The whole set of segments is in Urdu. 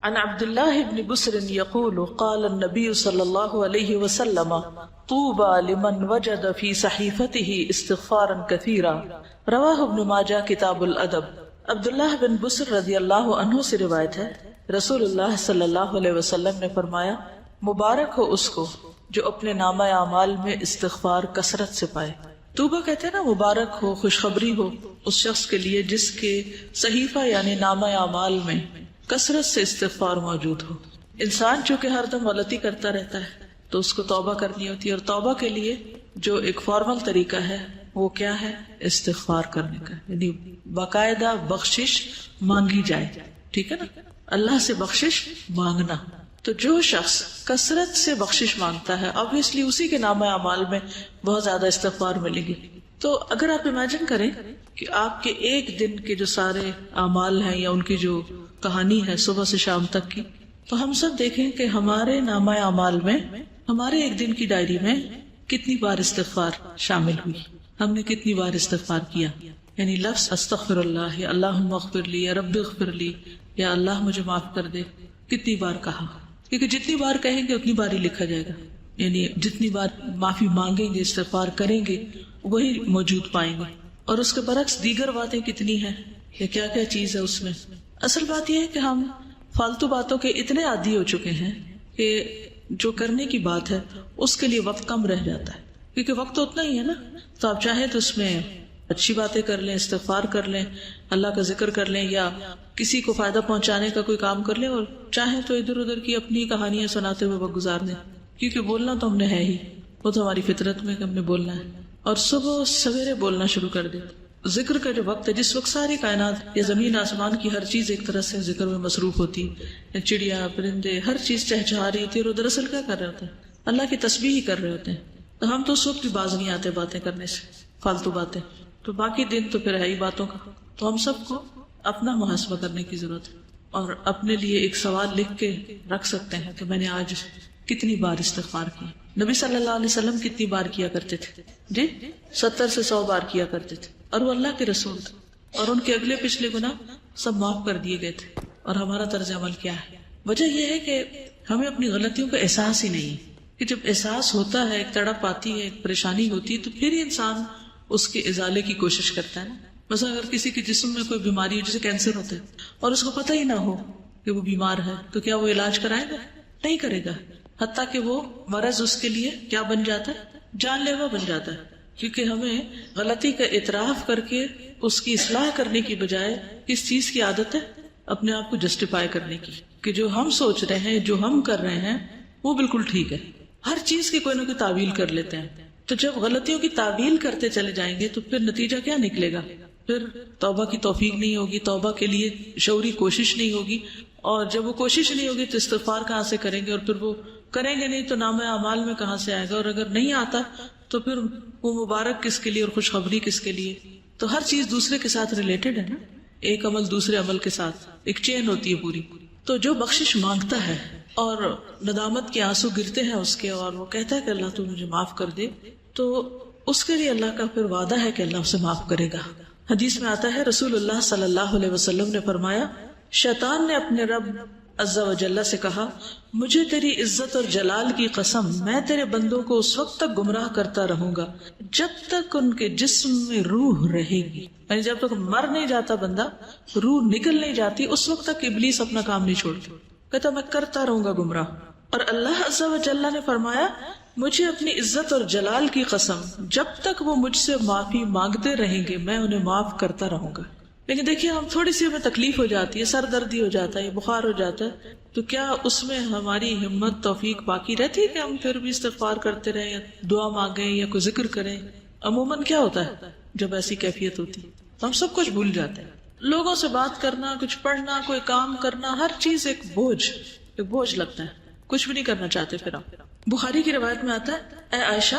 عن عبد الله بن بسر يقول قال النبي صلى الله عليه وسلم طوبى لمن وجد في صحيفته استغفارا كثيرا رواہ ابن ماجہ کتاب الادب۔ عبداللہ بن بسر رضی اللہ عنہ سے روایت ہے، رسول اللہ صلی اللہ علیہ وسلم نے فرمایا، مبارک ہو اس کو جو اپنے نامہ اعمال میں استغفار کثرت سے پائے۔ توبہ کہتے ہیں نا، مبارک ہو، خوشخبری ہو اس شخص کے لیے جس کے صحیفہ یعنی نامہ اعمال میں کثرت سے استغفار موجود ہو۔ انسان چونکہ ہر دم غلطی کرتا رہتا ہے تو اس کو توبہ کرنی ہوتی ہے، اور توبہ کے لیے جو ایک فارمل طریقہ ہے وہ کیا ہے؟ استغفار کرنے کا، یعنی باقاعدہ بخشش مانگی جائے، ٹھیک ہے نا، اللہ سے بخشش مانگنا۔ تو جو شخص کثرت سے بخشش مانگتا ہے obviously اسی کے نامہ اعمال میں بہت زیادہ استغفار ملے گی۔ تو اگر آپ امیجن کریں کہ آپ کے ایک دن کے جو سارے اعمال ہیں یا ان کی جو کہانی ہے صبح سے شام تک کی، تو ہم سب دیکھیں کہ ہمارے نامہ اعمال میں ہمارے ایک دن کی ڈائری میں کتنی بار استغفار شامل ہوئی، ہم نے کتنی بار استغفار کیا، یعنی لفظ استغفر اللہ یا اللہم اغفر لی یا رب اغفر لی یا اللہ مجھے معاف کر دے، کتنی بار کہا، کیونکہ جتنی بار کہیں گے اتنی بار ہی لکھا جائے گا، یعنی جتنی بار معافی مانگیں گے استغفار کریں گے وہی موجود پائیں گے۔ اور اس کے برعکس دیگر باتیں کتنی ہیں یا کیا کیا چیز ہے اس میں۔ اصل بات یہ ہے کہ ہم فالتو باتوں کے اتنے عادی ہو چکے ہیں کہ جو کرنے کی بات ہے اس کے لیے وقت کم رہ جاتا ہے، کیونکہ وقت تو اتنا ہی ہے نا۔ تو آپ چاہیں تو اس میں اچھی باتیں کر لیں، استغفار کر لیں، اللہ کا ذکر کر لیں، یا کسی کو فائدہ پہنچانے کا کوئی کام کر لیں، اور چاہیں تو ادھر ادھر کی اپنی کہانیاں سناتے ہوئے وقت گزار دیں، کیونکہ بولنا تو ہم نے ہے ہی، وہ تو ہماری فطرت میں کہ ہم نے بولنا ہے، اور صبح سویرے بولنا شروع کر دیں۔ ذکر کا جو وقت ہے، جس وقت ساری کائنات یا زمین آسمان کی ہر چیز ایک طرح سے ذکر میں مصروف ہوتی، چڑیا پرندے ہر چیز چہچہا رہی تھی، اور دراصل کیا کر رہے ہوتے ہیں؟ اللہ کی تسبیح ہی کر رہے ہوتے ہیں۔ تو ہم تو اس وقت بھی باز نہیں آتے باتیں کرنے سے، فالتو باتیں، تو باقی دن تو پھر ہے ہی باتوں کا۔ تو ہم سب کو اپنا محاسبہ کرنے کی ضرورت ہے، اور اپنے لیے ایک سوال لکھ کے رکھ سکتے ہیں کہ میں نے آج کتنی بار استغفار کی۔ نبی صلی اللہ علیہ وسلم کتنی بار کیا کرتے تھے؟ جی 70 سے 100 بار کیا کرتے تھے، اور وہ اللہ کے رسول تھے، اور ان کے اگلے پچھلے گناہ سب معاف کر دیے گئے تھے۔ اور ہمارا طرز عمل کیا ہے؟ وجہ یہ ہے کہ ہمیں اپنی غلطیوں کا احساس ہی نہیں ہے، کہ جب احساس ہوتا ہے، ایک تڑپ آتی ہے، ایک پریشانی ہوتی ہے، تو پھر ہی انسان اس کے ازالے کی کوشش کرتا ہے نا۔ مثلا اگر کسی کے جسم میں کوئی بیماری ہو، جیسے کینسر ہوتا ہے، اور اس کو پتہ ہی نہ ہو کہ وہ بیمار ہے، تو کیا وہ علاج کرائے گا؟ نہیں کرے گا، حتیٰ کہ وہ مرض اس کے لیے کیا بن جاتا ہے؟ جان لیوا بن جاتا ہے۔ کیونکہ ہمیں غلطی کا اعتراف کر کے اس کی اصلاح کرنے کی بجائے کس چیز کی عادت ہے؟ اپنے آپ کو جسٹیفائی کرنے کی، کہ جو ہم سوچ رہے ہیں، جو ہم کر رہے ہیں وہ بالکل ٹھیک ہے۔ ہر چیز کی کوئی نہ کوئی تعویل کر لیتے ہیں۔ تو جب غلطیوں کی تعویل کرتے چلے جائیں گے تو پھر نتیجہ کیا نکلے گا؟ پھر توبہ کی توفیق نہیں ہوگی، توبہ کے لیے شعوری کوشش نہیں ہوگی، اور جب وہ کوشش نہیں ہوگی تو استغفار کہاں سے کریں گے، اور پھر وہ کریں گے نہیں تو نامہ اعمال میں کہاں سے آئے گا، اور اگر نہیں آتا تو پھر وہ مبارک کس کے لیے اور خوشخبری کس کے لیے؟ تو ہر چیز دوسرے کے ساتھ ریلیٹڈ ہے نا، ایک عمل دوسرے عمل کے ساتھ ایک چین ہوتی ہے پوری۔ تو جو بخشش مانگتا ہے اور ندامت کے آنسو گرتے ہیں اس کے، اور وہ کہتا ہے کہ اللہ تو مجھے معاف کر دے، تو اس کے لیے اللہ کا پھر وعدہ ہے کہ اللہ اسے معاف کرے گا۔ حدیث میں آتا ہے، رسول اللہ صلی اللہ علیہ وسلم نے فرمایا، شیطان نے اپنے رب عز و جل سے کہا، مجھے تیری عزت اور جلال کی قسم، میں تیرے بندوں کو اس وقت تک گمراہ کرتا رہوں گا جب تک ان کے جسم میں روح رہے گی، یعنی جب تک مر نہیں جاتا بندہ، روح نکل نہیں جاتی، اس وقت تک ابلیس اپنا کام نہیں چھوڑتا، کہتا میں کرتا رہوں گا گمراہ۔ اور اللہ عز و جل نے فرمایا، مجھے اپنی عزت اور جلال کی قسم، جب تک وہ مجھ سے معافی مانگتے رہیں گے میں انہیں معاف کرتا رہوں گا۔ لیکن دیکھیے، ہم تھوڑی سی ہمیں تکلیف ہو جاتی ہے، سر دردی ہو جاتا ہے، بخار ہو جاتا ہے، تو کیا اس میں ہماری ہمت توفیق باقی رہتی ہے کہ ہم پھر بھی استغفار کرتے رہیں یا دعا مانگیں یا کوئی ذکر کریں؟ عموماً کیا ہوتا ہے جب ایسی کیفیت ہوتی ہے تو ہم سب کچھ بھول جاتے ہیں، لوگوں سے بات کرنا، کچھ پڑھنا، کوئی کام کرنا، ہر چیز ایک بوجھ لگتا ہے، کچھ بھی نہیں کرنا چاہتے پھر ہم۔ بخاری کی روایت میں آتا ہے، اے عائشہ،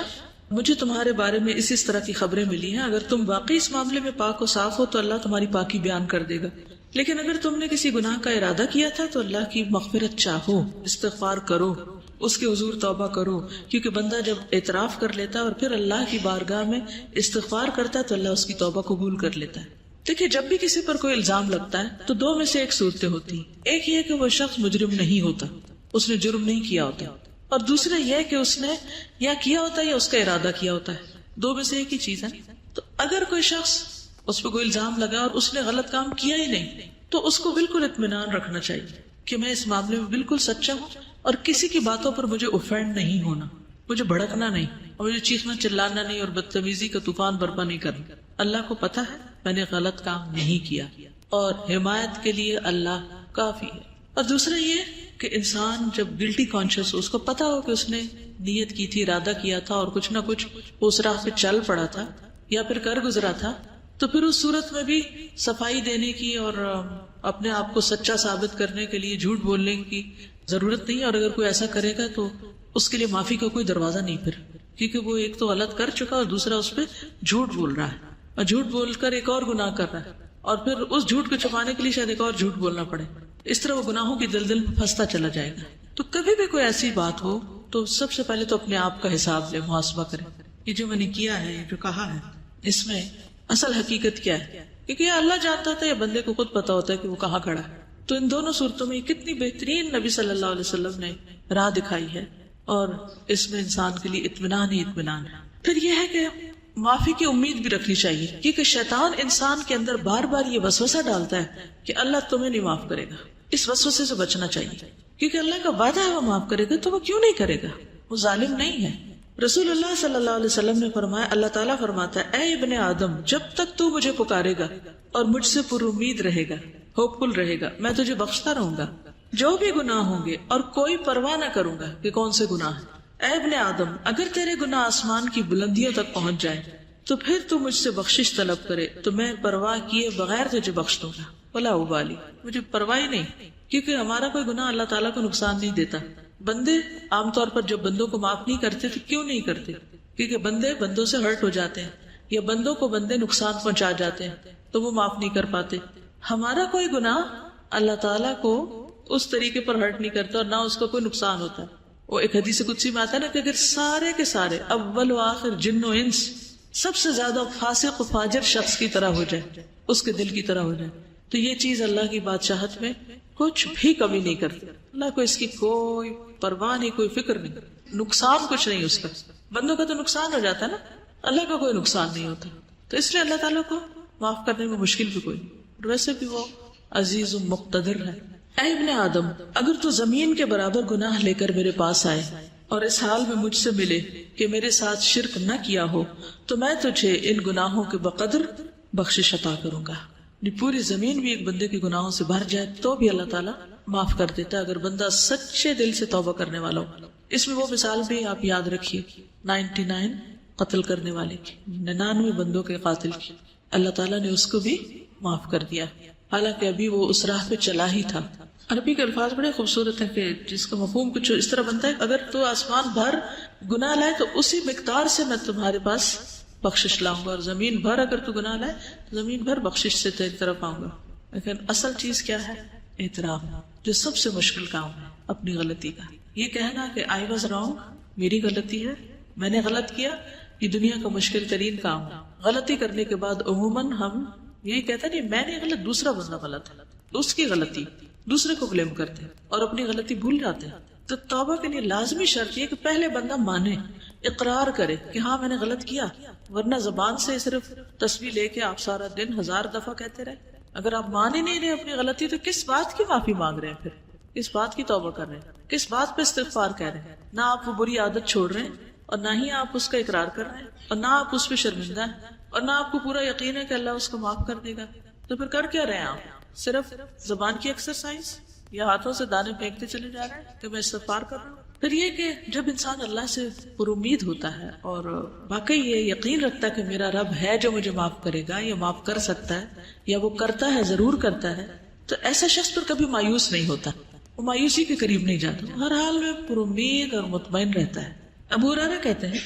مجھے تمہارے بارے میں اس طرح کی خبریں ملی ہیں، اگر تم واقعی اس معاملے میں پاک و صاف ہو تو اللہ تمہاری پاکی بیان کر دے گا، لیکن اگر تم نے کسی گناہ کا ارادہ کیا تھا تو اللہ کی مغفرت چاہو، استغفار کرو، اس کے حضور توبہ کرو، کیونکہ بندہ جب اعتراف کر لیتا ہے اور پھر اللہ کی بارگاہ میں استغفار کرتا ہے تو اللہ اس کی توبہ قبول کر لیتا ہے۔ دیکھیے جب بھی کسی پر کوئی الزام لگتا ہے تو دو میں سے ایک صورتیں ہوتی ہیں. ایک یہ کہ وہ شخص مجرم نہیں ہوتا, اس نے جرم نہیں کیا ہوتا, اور دوسرا یہ کہ اس نے یا کیا ہوتا ہے یا اس کا ارادہ کیا ہوتا ہے. دو میں سے ایک ہی چیز ہے. تو اگر کوئی شخص اس پہ کوئی الزام لگا اور اس نے غلط کام کیا ہی نہیں تو اس کو بالکل اطمینان رکھنا چاہیے کہ میں اس معاملے میں بالکل سچا ہوں اور کسی کی باتوں پر مجھے اوفینڈ نہیں ہونا, مجھے بھڑکنا نہیں اور مجھے چیخنا چلانا نہیں اور بدتمیزی کا طوفان برپا نہیں کرنا. اللہ کو پتا ہے میں نے غلط کام نہیں کیا اور حمایت کے لیے اللہ کافی ہے. اور دوسرا یہ کہ انسان جب گلٹی کانشیس ہو, اس کو پتا ہو کہ اس نے نیت کی تھی, ارادہ کیا تھا اور کچھ نہ کچھ اس راہ پہ چل پڑا تھا یا پھر کر گزرا تھا, تو پھر اس صورت میں بھی صفائی دینے کی اور اپنے آپ کو سچا ثابت کرنے کے لیے جھوٹ بولنے کی ضرورت نہیں. اور اگر کوئی ایسا کرے گا تو اس کے لیے معافی کا کوئی دروازہ نہیں پھر, کیونکہ وہ ایک تو غلط کر چکا اور دوسرا اس پہ جھوٹ بول رہا ہے اور جھوٹ بول کر ایک اور گناہ کر رہا ہے اور پھر اس جھوٹ کو چھپانے کے لیے شاید ایک اور جھوٹ بولنا پڑے. اس طرح وہ گناہوں کی دلدل میں پھنستا چلا جائے گا. تو کبھی بھی کوئی ایسی بات ہو تو سب سے پہلے تو اپنے آپ کا حساب لے, محاسبہ کرے. یہ جو میں نے کیا ہے, یہ جو کہا ہے, اس میں اصل حقیقت کیا ہے, کیونکہ یہ اللہ جانتا تھا یا بندے کو خود پتا ہوتا ہے کہ وہ کہاں کھڑا ہے. تو ان دونوں صورتوں میں کتنی بہترین نبی صلی اللہ علیہ وسلم نے راہ دکھائی ہے اور اس میں انسان کے لیے اطمینان ہی اطمینان ہے. پھر یہ ہے کہ معافی کی امید بھی رکھنی چاہیے, کیونکہ شیطان انسان کے اندر بار بار یہ وسوسہ ڈالتا ہے کہ اللہ تمہیں نہیں معاف کرے گا. اس وسوسے سے بچنا چاہیے, کیونکہ اللہ کا وعدہ ہے وہ معاف کرے گا, تو وہ کیوں نہیں کرے گا, وہ ظالم نہیں ہے. رسول اللہ صلی اللہ علیہ وسلم نے فرمایا, اللہ تعالیٰ فرماتا ہے, اے ابن آدم, جب تک تو مجھے پکارے گا اور مجھ سے پر امید رہے گا, ہوپ فل رہے گا, میں تجھے بخشتا رہوں گا جو بھی گناہ ہوں گے اور کوئی پرواہ نہ کروں گا کہ کون سے گناہ ہیں. اے ابن آدم, اگر تیرے گناہ آسمان کی بلندیوں تک پہنچ جائے تو پھر تو مجھ سے بخشش طلب کرے تو میں پرواہ کیے بغیر تجھے بخش دوں گا. ولا ابالی, مجھے پرواہ نہیں, کیونکہ ہمارا کوئی گناہ اللہ تعالیٰ کو نقصان نہیں دیتا. بندے عام طور پر جب بندوں کو معاف نہیں کرتے تو کیوں نہیں کرتے, کیونکہ بندے بندوں سے ہرٹ ہو جاتے ہیں یا بندوں کو بندے نقصان پہنچا جاتے ہیں تو وہ معاف نہیں کر پاتے. ہمارا کوئی گناہ اللہ تعالیٰ کو اس طریقے پر ہرٹ نہیں کرتا اور نہ اس کو کوئی نقصان ہوتا ہے. وہ ایک حدیث قدسی میں آتا ہے نا کہ اگر سارے کے سارے اول و آخر جن و انس سب سے زیادہ فاسق و فاجر شخص کی طرح ہو جائے, اس کے دل کی طرح ہو جائے, تو یہ چیز اللہ کی بادشاہت میں کچھ بھی کمی نہیں کرتی. اللہ کو اس کی کوئی پرواہ نہیں, کوئی فکر نہیں, نقصان کچھ نہیں اس کا. بندوں کا تو نقصان ہو جاتا ہے نا, اللہ کا کوئی نقصان نہیں ہوتا. تو اس لیے اللہ تعالیٰ کو معاف کرنے میں مشکل بھی کوئی نہیں, ویسے بھی وہ عزیز و مقتدر ہے. اے ابن آدم, اگر تو زمین کے برابر گناہ لے کر میرے پاس آئے اور اس حال میں مجھ سے ملے کہ میرے ساتھ شرک نہ کیا ہو تو میں تجھے ان گناہوں کے بقدر بخشش عطا کروں گا. پوری زمین بھی ایک بندے کے گناہوں سے بھر جائے تو بھی اللہ تعالیٰ معاف کر دیتا ہے اگر بندہ سچے دل سے توبہ کرنے والا ہو. اس میں وہ مثال بھی آپ یاد رکھیے, 99 قتل کرنے والے کی, 99 بندوں کے قاتل کی, اللہ تعالیٰ نے اس کو بھی معاف کر دیا, حالانکہ ابھی وہ اس راہ پہ چلا ہی تھا. عربی کے الفاظ بڑے خوبصورت ہیں کہ جس کا مفہوم کچھ اس طرح بنتا ہے, اگر تو آسمان بھر گناہ لائے تو اسی مقدار سے میں تمہارے پاس بخشش لاؤں گا, اور زمین بھر اگر تو گناہ لائے تو زمین بھر بخشش سے تیری طرف آؤں گا. لیکن اصل چیز کیا ہے, اعتراف, جو سب سے مشکل کام ہے اپنی غلطی کا. یہ کہنا کہ آئی واز رانگ, میری غلطی ہے, میں نے غلط کیا, یہ دنیا کا مشکل ترین کام ہے. غلطی کرنے کے بعد عموماً ہم یہی کہتے ہیں نہیں میں نے غلط, دوسرا بندہ غلط ہے, اس کی غلطی, دوسرے کو بلیم کرتے ہیں اور اپنی غلطی بھول جاتے ہیں. تو توبہ کے لیے لازمی شرط یہ کہ پہلے بندہ مانے, اقرار کرے کہ ہاں میں نے غلط کیا, ورنہ زبان سے صرف تسبیح لے کے آپ سارا دن 1000 دفعہ کہتے رہے. اگر آپ مان ہی نہیں رہے اپنی غلطی تو کس بات کی معافی مانگ رہے ہیں, پھر کس بات کی توبہ کر رہے ہیں, کس بات پہ استغفار کہہ رہے ہیں. نہ آپ وہ بری عادت چھوڑ رہے ہیں اور نہ ہی آپ اس کا اقرار کر رہے ہیں اور نہ آپ اس پہ شرمندہ ہیں اور نہ آپ کو پورا یقین ہے کہ اللہ اس کو معاف کر دے گا. تو پھر کر کیا رہے ہیں آپ, صرف زبان کی ایکسرسائز یا ہاتھوں سے دانے پھینکتے چلے جا رہے ہیں کہ میں استغفار کر رہا ہوں. پھر یہ کہ جب انسان اللہ سے پر امید ہوتا ہے اور واقعی یہ یقین رکھتا ہے کہ میرا رب ہے جو مجھے معاف کرے گا یا معاف کر سکتا ہے یا وہ کرتا ہے, ضرور کرتا ہے, تو ایسا شخص پر کبھی مایوس نہیں ہوتا, وہ مایوسی کے قریب نہیں جاتا, ہر حال میں پر امید اور مطمئن رہتا ہے. ابو ہریرہ کہتے ہیں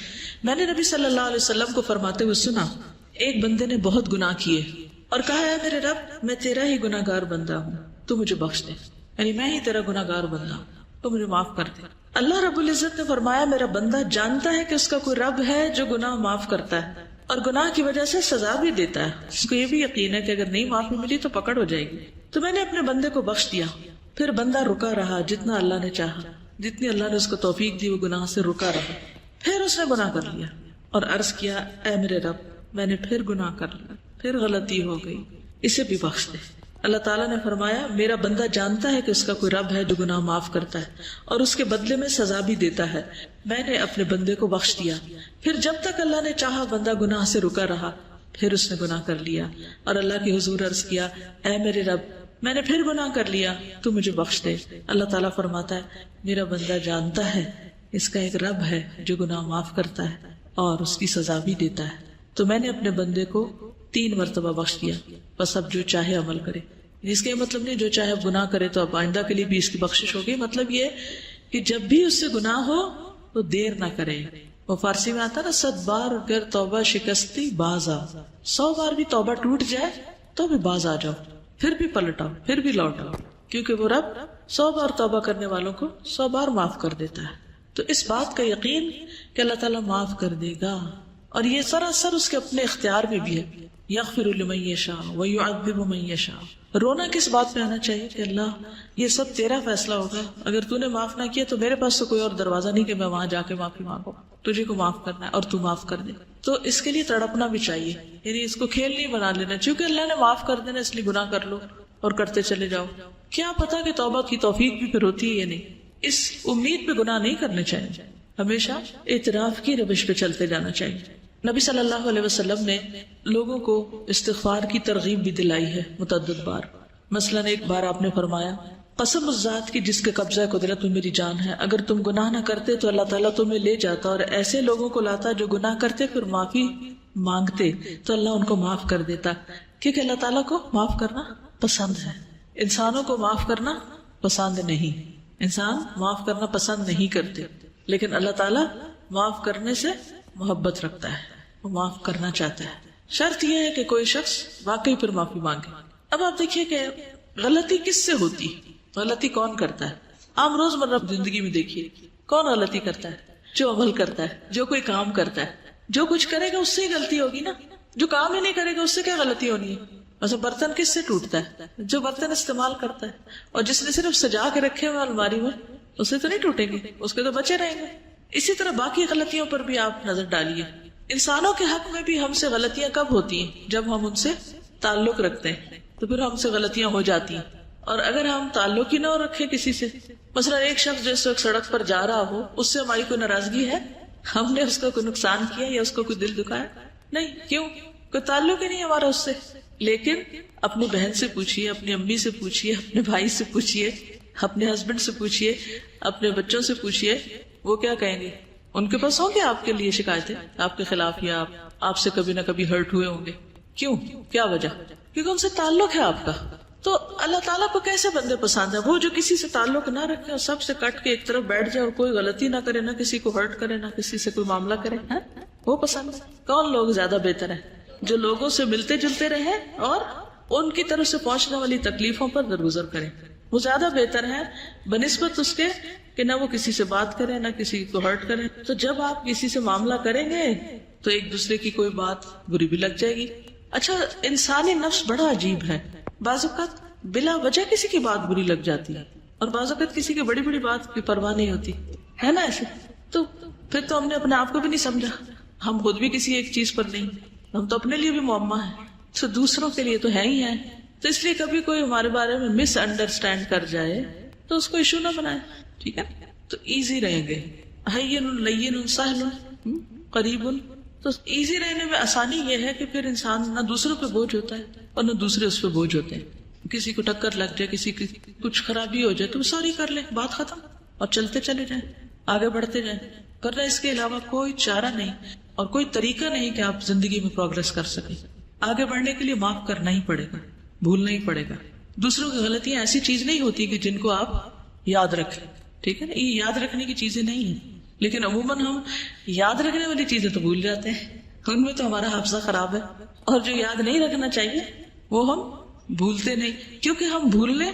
میں نے نبی صلی اللہ علیہ وسلم کو فرماتے ہوئے سنا, ایک بندے نے بہت گناہ کیے اور کہا ہے میرے رب میں تیرا ہی گناہ گار بندہ ہوں, تو مجھے بخش دے, یعنی میں ہی تیرا گناہ گار بندہ ہوں, تو مجھے معاف کر دے. اللہ رب العزت نے فرمایا میرا بندہ جانتا ہے کہ اس کا کوئی رب ہے جو گناہ معاف کرتا ہے, اور گناہ کی وجہ سے سزا بھی دیتا ہے. اس کو یہ بھی یقین ہے کہ اگر نہیں معافی ملی تو پکڑ ہو جائے گی. تو میں نے اپنے بندے کو بخش دیا. پھر بندہ رکا رہا جتنا اللہ نے چاہا، جتنی اللہ نے اس کو توفیق دی وہ گناہ سے رکا رہا. پھر اس نے گناہ کر لیا اور عرض کیا اے میرے رب میں نے پھر گناہ کر لیا، پھر غلطی ہو گئی، اسے بھی بخش دے. اللہ تعالیٰ نے فرمایا میرا بندہ جانتا ہے کہ اس کا کوئی رب ہے جو گناہ معاف کرتا ہے اور اس کے بدلے میں سزا بھی دیتا ہے. میں نے اپنے بندے کو بخش دیا. پھر جب تک اللہ نے چاہا بندہ گناہ سے رکا رہا، پھر اس نے گناہ کر لیا اور اللہ کے حضور عرض کیا اے میرے رب میں نے پھر گناہ کر لیا، تو مجھے بخش دے. اللہ تعالیٰ فرماتا ہے میرا بندہ جانتا ہے اس کا ایک رب ہے جو گناہ معاف کرتا ہے اور اس کی سزا بھی دیتا ہے. تو میں نے اپنے بندے کو 3 مرتبہ بخش دیا، بس اب جو چاہے عمل کرے. اس کا یہ مطلب نہیں جو چاہے اب گناہ کرے تو اب آئندہ کے لیے بھی اس کی بخشش ہوگی. مطلب یہ کہ جب بھی اس سے گناہ ہو تو دیر نہ کرے. وہ فارسی میں آتا نا 100 بار اگر توبہ شکستی باز آ، 100 بار بھی توبہ ٹوٹ جائے تو بھی باز آ جاؤ، پھر بھی پلٹ آؤ، پھر بھی لوٹ آؤ، کیونکہ وہ رب 100 بار توبہ کرنے والوں کو 100 بار معاف کر دیتا ہے. تو اس بات کا یقین کہ اللہ تعالیٰ معاف کر دے گا، اور یہ سراسر اس کے اپنے اختیار میں بھی ہے. یغفر لمن یشاء ویعذب من یشاء. رونا کس بات پہ آنا چاہیے کہ اللہ یہ سب تیرا فیصلہ ہوگا، اگر تو نے معاف نہ کیا تو میرے پاس تو کوئی اور دروازہ نہیں کہ میں وہاں جا کے معافی مانگوں، تجھے کو معاف کرنا ہے اور تو معاف کر دے. تو اس کے لیے تڑپنا بھی چاہیے، یعنی اس کو کھیل نہیں بنا لینا چونکہ اللہ نے معاف کر دینا اس لیے گناہ کر لو اور کرتے چلے جاؤ. کیا پتا کہ توبہ کی توفیق بھی پھر ہوتی ہے یا نہیں. اس امید پہ گناہ نہیں کرنے چاہیے، ہمیشہ اعتراف کی روش پہ چلتے جانا چاہیے. نبی صلی اللہ علیہ وسلم نے لوگوں کو استغفار کی ترغیب بھی دلائی ہے متعدد بار. مثلاً ایک بار آپ نے فرمایا قسم اس ذات کی جس کے قبضہ قدرت میں میری جان ہے، اگر تم گناہ نہ کرتے تو اللہ تعالیٰ تمہیں لے جاتا اور ایسے لوگوں کو لاتا جو گناہ کرتے پھر معافی مانگتے تو اللہ ان کو معاف کر دیتا. کیونکہ اللہ تعالیٰ کو معاف کرنا پسند ہے، انسانوں کو معاف کرنا پسند نہیں. انسان معاف کرنا پسند نہیں کرتے، لیکن اللہ تعالیٰ معاف کرنے سے محبت رکھتا ہے، وہ معاف کرنا چاہتا ہے. شرط یہ ہے کہ کوئی شخص واقعی پھر معافی مانگے. اب آپ دیکھیے کہ غلطی کس سے ہوتی، غلطی کون کرتا ہے. عام روزمرہ زندگی میں دیکھیے کون غلطی کرتا ہے، جو عمل کرتا ہے، جو کوئی کام کرتا ہے. جو کچھ کرے گا اس سے ہی غلطی ہوگی نا. جو کام ہی نہیں کرے گا اس سے کیا غلطی ہونی ہے. ویسے برتن کس سے ٹوٹتا ہے، جو برتن استعمال کرتا ہے. اور جس نے صرف سجا کے رکھے ہوئے الماری میں اس سے تو نہیں ٹوٹیں گے، اس کے تو بچے رہیں گے. اسی طرح باقی غلطیوں پر بھی آپ نظر ڈالیے. انسانوں کے حق میں بھی ہم سے غلطیاں کب ہوتی ہیں، جب ہم ان سے تعلق رکھتے ہیں تو پھر ہم سے غلطیاں ہو جاتی ہیں. اور اگر ہم تعلق ہی نہ رکھے کسی سے، مثلا ایک شخص جس وقت سڑک پر جا رہا ہو اس سے ہماری کوئی ناراضگی ہے، ہم نے اس کو کوئی نقصان کیا یا اس کو کوئی دل دکھایا نہیں، کیوں؟ کوئی تعلق ہی نہیں ہمارا اس سے. لیکن اپنی بہن سے پوچھیے، اپنی امی سے پوچھیے، اپنے بھائی سے پوچھیے، اپنے ہسبینڈ سے پوچھیے، اپنے بچوں سے پوچھیے، وہ کیا کہیں گے؟ ان کے پاس ہوں گے آپ کے لیے شکایتیں آپ کے خلاف، یا آپ سے کبھی نہ کبھی ہرٹ ہوئے ہوں گے. کیوں؟ کیا وجہ؟ کیونکہ ان سے تعلق ہے آپ کا. تو اللہ تعالیٰ کو کیسے بندے پسند ہے؟ وہ جو کسی سے تعلق نہ رکھے اور سب سے کٹ کے ایک طرف بیٹھ جائے اور کوئی غلطی نہ کرے، نہ کسی کو ہرٹ کرے، نہ کسی سے کوئی معاملہ کرے، وہ پسند ہے. کون لوگ زیادہ بہتر ہیں؟ جو لوگوں سے ملتے جلتے رہے اور ان کی طرف سے پہنچنے والی تکلیفوں پر درگزر کریں. وہ زیادہ بہتر ہے بنسبت اس کے کہ نہ وہ کسی سے بات کرے نہ کسی کو ہرٹ کرے. تو جب آپ کسی سے معاملہ کریں گے تو ایک دوسرے کی کوئی بات بری بھی لگ جائے گی. اچھا، انسانی نفس بڑا عجیب ہے. بعض اوقات بلا وجہ کسی کی بات بری لگ جاتی ہے اور بعض اوقات کسی کی بڑی بڑی بات کی پرواہ نہیں ہوتی ہے نا ایسے. تو پھر تو ہم نے اپنے آپ کو بھی نہیں سمجھا، ہم خود بھی کسی ایک چیز پر نہیں، ہم تو اپنے لیے بھی معمہ ہیں تو دوسروں کے لیے تو ہے ہی ہے. تو اس لیے کبھی کوئی ہمارے بارے میں مس انڈرسٹینڈ کر جائے تو اس کو ایشو نہ بنائے، ٹھیک ہے؟ تو ایزی رہیں گے. ہین لین سہل قریب. تو ایزی رہنے میں آسانی یہ ہے کہ پھر انسان نہ دوسروں پہ بوجھ ہوتا ہے اور نہ دوسرے اس پہ بوجھ ہوتے ہیں. کسی کو ٹکر لگ جائے، کسی کی کچھ خرابی ہو جائے تو سوری کر لیں، بات ختم، اور چلتے چلے جائیں، آگے بڑھتے جائیں. کرنا اس کے علاوہ کوئی چارہ نہیں اور کوئی طریقہ نہیں کہ آپ زندگی میں پروگرس کر سکیں. آگے بڑھنے کے لیے معاف کرنا ہی پڑے گا، بھولنا ہی پڑے گا. دوسروں کی غلطیاں ایسی چیز نہیں ہوتی کہ جن کو آپ یاد رکھیں، ٹھیک ہے نا؟ یہ یاد رکھنے کی چیزیں نہیں ہیں، لیکن عموماً ہم یاد رکھنے والی چیزیں تو بھول جاتے ہیں، ان میں تو ہمارا حافظہ خراب ہے. اور جو یاد نہیں رکھنا چاہیے وہ ہم بھولتے نہیں، کیونکہ ہم بھولنے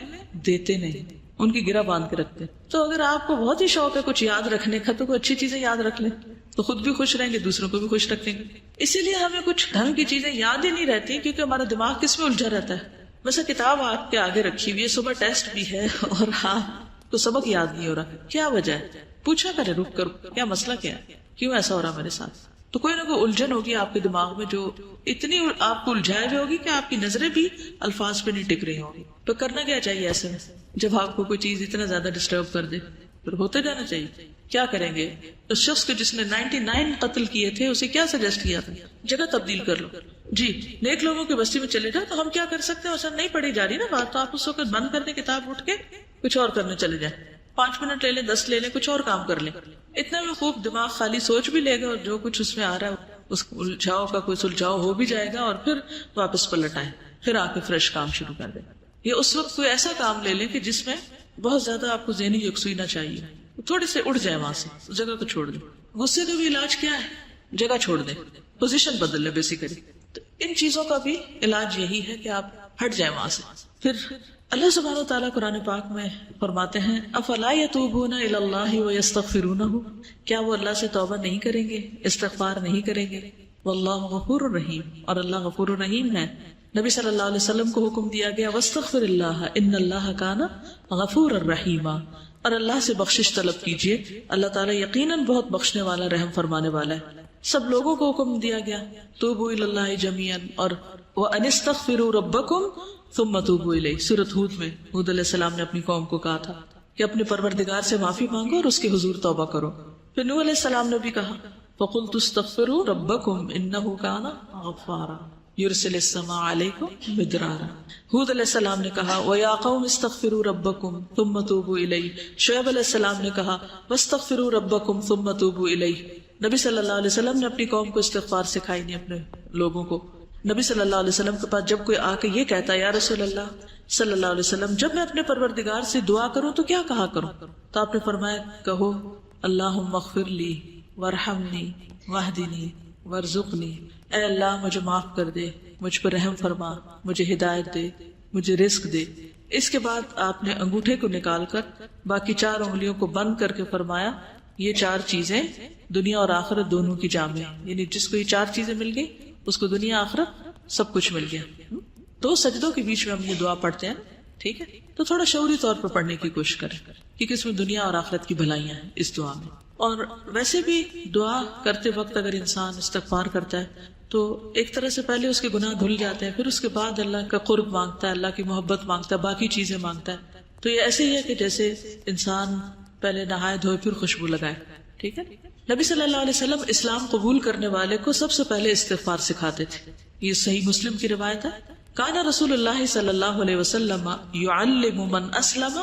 دیتے نہیں، ان کی گرہ باندھ کے رکھتے. تو اگر آپ کو بہت ہی شوق ہے کچھ یاد رکھنے کا تو کوئی اچھی چیزیں یاد رکھ لیں تو خود بھی خوش رہیں گے، دوسروں کو بھی خوش رکھیں گے. اسی لیے ہمیں کچھ ڈھنگ کی چیزیں یاد ہی نہیں رہتی کیونکہ ہمارا دماغ کس میں الجھا رہتا ہے. ویسے کتاب آپ کے آگے رکھی ہوئی ہے, صبح ٹیسٹ بھی ہے اور آپ کو سبق یاد نہیں ہو رہا, کیا وجہ ہے؟ پوچھا کرے رک کر کیا مسئلہ کیا ہے, کیوں ایسا ہو رہا میرے ساتھ. تو کوئی نہ کوئی الجھن ہوگی آپ کے دماغ میں جو اتنی آپ کو الجھائے ہوئے ہوگی کہ آپ کی نظریں بھی الفاظ پہ نہیں ٹک رہی ہوں گی. تو کرنا کیا چاہیے ایسے میں جب آپ کو کوئی چیز اتنا زیادہ ڈسٹرب کر دے؟ پھر ہوتے جانا چاہیے. کیا کریں گے؟ اس شخص کو جس نے 99 قتل کیے تھے اسے کیا سجیسٹ کیا تھا؟ جگہ تبدیل کر لو. جی نیک لوگوں کی بستی میں چلے جاؤ. تو ہم کیا کر سکتے ہیں؟ اسے نہیں پڑھی جا رہی نا بات, تو آپ اس وقت بند کر دیں کتاب, اٹھ کے کچھ اور کرنے چلے جائیں. 5 منٹ لے لیں, 10 لے لیں, کچھ اور کام کر لیں. اتنا میں خوب دماغ خالی سوچ بھی لے گا اور جو کچھ اس میں آ رہا ہے اس الجھاؤ کا کوئی سلجھاؤ ہو بھی جائے گا, اور پھر واپس پلٹ آئے, پھر آ کے فریش کام شروع کر دیں. یہ اس وقت کوئی ایسا کام لے لیں کہ جس میں بہت زیادہ آپ کو ذہنی یکسوئی نہ چاہیے, تھوڑے سے اڑ جائے وہاں سے, اس جگہ کو چھوڑ دیں. غصے کا بھی علاج کیا ہے؟ جگہ چھوڑ دیں, پوزیشن بدل لیں بیسیکلی. تو ان چیزوں کا بھی علاج یہی ہے کہ آپ ہٹ جائیں وہاں سے. پھر اللہ سبحانہ و تعالیٰ قرآن پاک میں فرماتے ہیں افلا یتوبون الی اللہ ویستغفرونہ, کیا وہ اللہ سے توبہ نہیں کریں گے, استغفار نہیں کریں گے؟ واللہ غفور الرحیم, اور اللہ غفور الرحیم ہے. نبی صلی اللہ علیہ وسلم کو حکم دیا گیا واستغفر اللہ ان اللہ کان غفور الرحیم, اور اللہ سے بخشش طلب کیجیے, اللہ تعالیٰ یقیناً بہت بخشنے والا رحم فرمانے والا ہے. سب لوگوں کو حکم دیا گیا توبوا الی اللہ جمیعا, اور وان استغفروا ربکم ثم توبوا الیہ. سورۃ ہود میں ہود علیہ السلام نے اپنی قوم کو کہا تھا کہ اپنے پروردگار سے معافی مانگو اور اس کے حضور توبہ کرو. پھر نوح علیہ السلام نے بھی کہا فقلت استغفروا ربکم انہ کان غفارا یرسل السماء علیکم مدرارا. ہود علیہ السلام نے کہا وَيَا قَوْمِ اسْتَغْفِرُوا رَبَّكُمْ ثُمَّ تُوبُوا إِلَيْهِ. شعیب علیہ السلام نے کہا وَاسْتَغْفِرُوا رَبَّكُمْ ثُمَّ تُوبُوا إِلَيْهِ. نبی صلی اللہ علیہ وسلم نے اپنی قوم کو استغفار سکھائی نہیں, اپنے لوگوں کو. نبی صلی اللہ علیہ وسلم کے پاس جب کوئی آ کے یہ کہتا یا رسول اللہ صلی اللہ علیہ وسلم جب میں اپنے پروردگار سے دعا کروں تو کیا کہا کروں؟ تو آپ نے فرمایا کہو اللہم اغفر لی وارحمنی واہدنی وارزقنی, اے اللہ مجھے معاف کر دے, مجھ پر رحم فرما, مجھے ہدایت دے, مجھے رزق دے. اس کے بعد آپ نے انگوٹھے کو نکال کر باقی 4 انگلیوں کو بند کر کے فرمایا یہ 4 چیزیں دنیا اور آخرت دونوں کی جامع ہیں, یعنی جس کو یہ 4 چیزیں مل گئی اس کو دنیا آخرت سب کچھ مل گیا. 2 سجدوں کے بیچ میں ہم یہ دعا پڑھتے ہیں, ٹھیک ہے, تو تھوڑا شعوری طور پر پڑھنے کی کوشش کریں کیونکہ اس میں دنیا اور آخرت کی بھلائیاں ہیں اس دعا میں. اور ویسے بھی دعا کرتے وقت اگر انسان استغفار کرتا ہے تو ایک طرح سے پہلے اس کے گناہ دھل جاتے ہیں, پھر اس کے بعد اللہ کا قرب مانگتا ہے, اللہ کی محبت مانگتا ہے, باقی چیزیں مانگتا ہے. تو یہ ایسے ہی ہے کہ جیسے انسان پہلے نہائے دھوئے پھر خوشبو لگائے, ٹھیک ہے. نبی صلی اللہ علیہ وسلم اسلام قبول کرنے والے کو سب سے پہلے استغفار سکھاتے تھے. یہ صحیح مسلم کی روایت ہے. کان رسول اللہ صلی اللہ علیہ وسلم یعلم من اسلم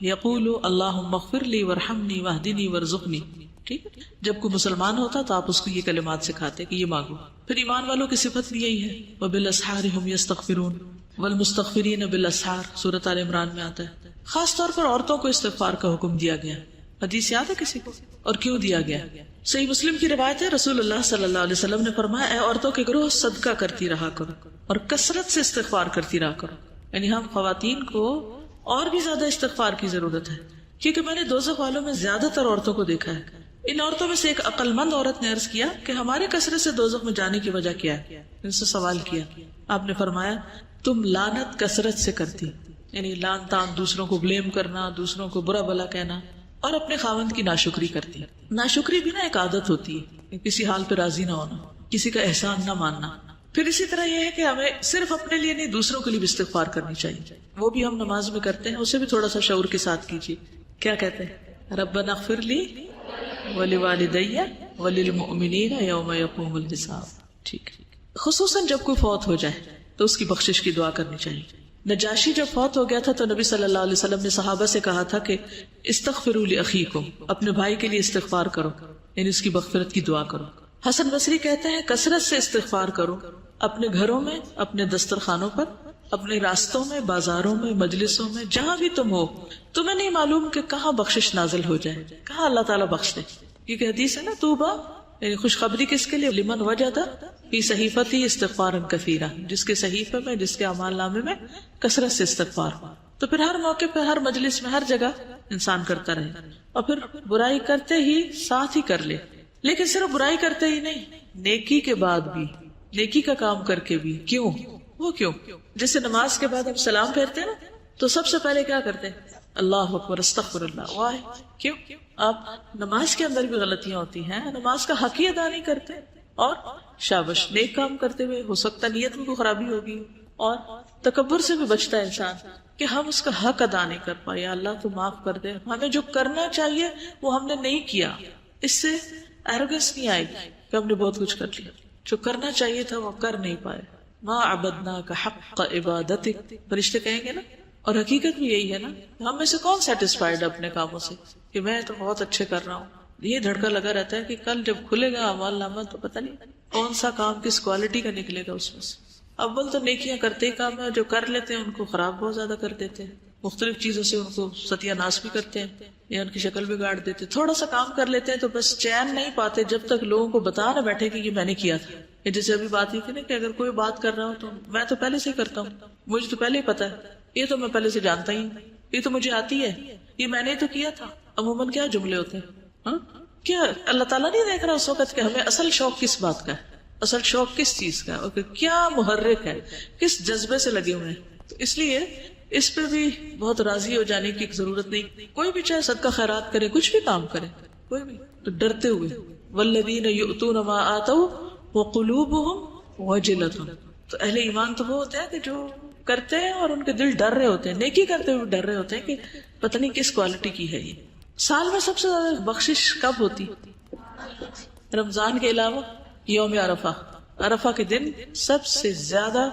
یقول اللہم اغفر لی وارحمنی واہدنی وارزقنی. ٹھیک ہے, جب کوئی مسلمان ہوتا تو آپ اس کو یہ کلمات سکھاتے کہ یہ مانگو. پھر ایمان والوں کی صفت بھی یہی ہے وبالاسحار هم یستغفرون والمستغفرین بالاسحار, سورۃ آل عمران میں آتا ہے. خاص طور پر عورتوں کو استغفار کا حکم دیا گیا. حدیث یاد ہے کسی کو, اور کیوں دیا گیا؟ صحیح مسلم کی روایت ہے رسول اللہ صلی اللہ علیہ وسلم نے فرمایا اے عورتوں کے گروہ صدقہ کرتی رہا کرو اور کثرت سے استغفار کرتی رہا کرو. یعنی ہم خواتین کو اور بھی زیادہ استغفار کی ضرورت ہے کیونکہ میں نے دوزخ والوں میں زیادہ تر عورتوں کو دیکھا ہے. ان عورتوں میں سے ایک عقل مند عورت نے عرض کیا کہ ہمارے کثرت سے دوزخ میں جانے کی وجہ کیا ہے؟ ان سے سوال کیا. آپ نے فرمایا تم لعنت کثرت سے کرتی, یعنی لعن تان, دوسروں کو بلیم کرنا, دوسروں کو برا بھلا کہنا, اور اپنے خاوند کی ناشکری کرتی. ناشکری بھی نا ایک عادت ہوتی ہے, کسی حال پہ راضی نہ ہونا, کسی کا احسان نہ ماننا. پھر اسی طرح یہ ہے کہ ہمیں صرف اپنے لیے نہیں دوسروں کے لیے بھی استغفار کرنی چاہیے. وہ بھی ہم نماز میں کرتے ہیں, اسے بھی تھوڑا سا شعور کے ساتھ کیجیے. کیا کہتے ہیں؟ ربنا اغفر لی ولوالدی وللمؤمنین یوم یقوم الحساب. ٹھیک, خصوصاً جب کوئی فوت ہو جائے تو اس کی بخشش کی دعا کرنی چاہیے. نجاشی جب فوت ہو گیا تھا تو نبی صلی اللہ علیہ وسلم نے صحابہ سے کہا تھا کہ استغفروا لاخیکم, اپنے بھائی کے لیے استغفار کرو, یعنی اس کی مغفرت کی دعا کرو. حسن بصری کہتے ہیں کثرت سے استغفار کرو, اپنے گھروں میں, اپنے دسترخوانوں پر, اپنے راستوں میں, بازاروں میں, مجلسوں میں, جہاں بھی تم ہو. تمہیں نہیں معلوم کہ کہاں بخشش نازل ہو جائے, کہاں اللہ تعالیٰ بخش دے. کیونکہ حدیث ہے نا توبہ, یعنی خوشخبری کس کے لیے؟ لمن وجد فی صحیفتی استغفارا کثیرا, جس کے صحیفے میں, جس کے اعمال نامے میں کثرت سے استغفار. تو پھر ہر موقع پہ, ہر مجلس میں, ہر جگہ انسان کرتا رہے, اور پھر برائی کرتے ہی ساتھ ہی کر لے, لیکن صرف برائی کرتے ہی نہیں، نیکی کے بعد بھی، نیکی کا کام کر کے بھی. کیوں؟ وہ کیوں؟ جیسے نماز کے بعد ہم سلام پھیرتے ہیں نا، تو سب سے پہلے کیا کرتے ہیں؟ اللہ اکبر، استغفر اللہ. واہ، کیوں؟ آپ نماز کے اندر بھی غلطیاں ہوتی ہیں، نماز کا حق ہی ادا نہیں کرتے، اور شابش، نیک کام کرتے ہوئے ہو سکتا نیت میں کوئی خرابی ہوگی، اور تکبر سے بھی بچتا ہے انسان کہ ہم اس کا حق ادا نہیں کر پائے. اللہ تو معاف کر دے، ہمیں جو کرنا چاہیے وہ ہم نے نہیں کیا. اس سے ایروگنس نہیں آئے گی کہ ہم نے بہت کچھ کر لیا، جو کرنا چاہیے تھا وہ کر نہیں پائے. ما عبدناک حق عبادتک، فرشتے کہیں گے نا. اور حقیقت بھی یہی ہے نا، ہم میں سے کون سیٹسفائیڈ اپنے کاموں سے کہ میں تو بہت اچھے کر رہا ہوں. یہ دھڑکا لگا رہتا ہے کہ کل جب کھلے گا اعمال نامہ تو پتہ نہیں کون سا کام کس کوالٹی کا نکلے گا اس میں سے. اول تو نیکیاں کرتے ہی کام ہے، جو کر لیتے ہیں ان کو خراب بہت زیادہ کر دیتے ہیں، مختلف چیزوں سے ان کو ستیہ ناش بھی کرتے ہیں یا ان کی شکل بگاڑ دیتے. تھوڑا سا کام کر لیتے ہیں تو بس چین نہیں پاتے جب تک لوگوں کو بتا نہ بیٹھے کہ یہ میں نے کیا تھا. یہ جیسے ابھی بات یہ تھی نا کہ اگر کوئی بات کر رہا ہو تو میں تو پہلے سے ہی کرتا ہوں، مجھے تو پہلے ہی پتا ہے، یہ تو میں پہلے سے جانتا ہی، یہ تو مجھے آتی ہے، یہ میں نے تو کیا تھا. عموماً کیا جملے ہوتے ہیں. کیا اللہ تعالیٰ نہیں دیکھ رہا اس وقت کہ ہمیں اصل شوق کس بات کا ہے، اصل شوق کس چیز کا ہے، کیا محرک ہے، کس جذبے سے لگے ہوئے ہیں. تو اس لیے اس پہ بھی بہت راضی ہو جانے کی ضرورت نہیں. کوئی بھی چاہے صدقہ خیرات کرے، کچھ بھی کام کرے، کوئی بھی، تو ڈرتے ہوئے. والذین یؤتون ما آتوا وقلوبهم وجلة. تو اہل ایمان تو وہ ہوتے ہیں کہ جو کرتے ہیں اور ان کے دل ڈر رہے ہوتے ہیں، نیکی کرتے ہوئے ڈر رہے ہوتے ہیں کہ پتہ نہیں کس کوالٹی کی ہے. یہ سال میں سب سے زیادہ بخشش کب ہوتی؟ رمضان کے علاوہ یوم عرفہ. عرفہ کے دن سب سے زیادہ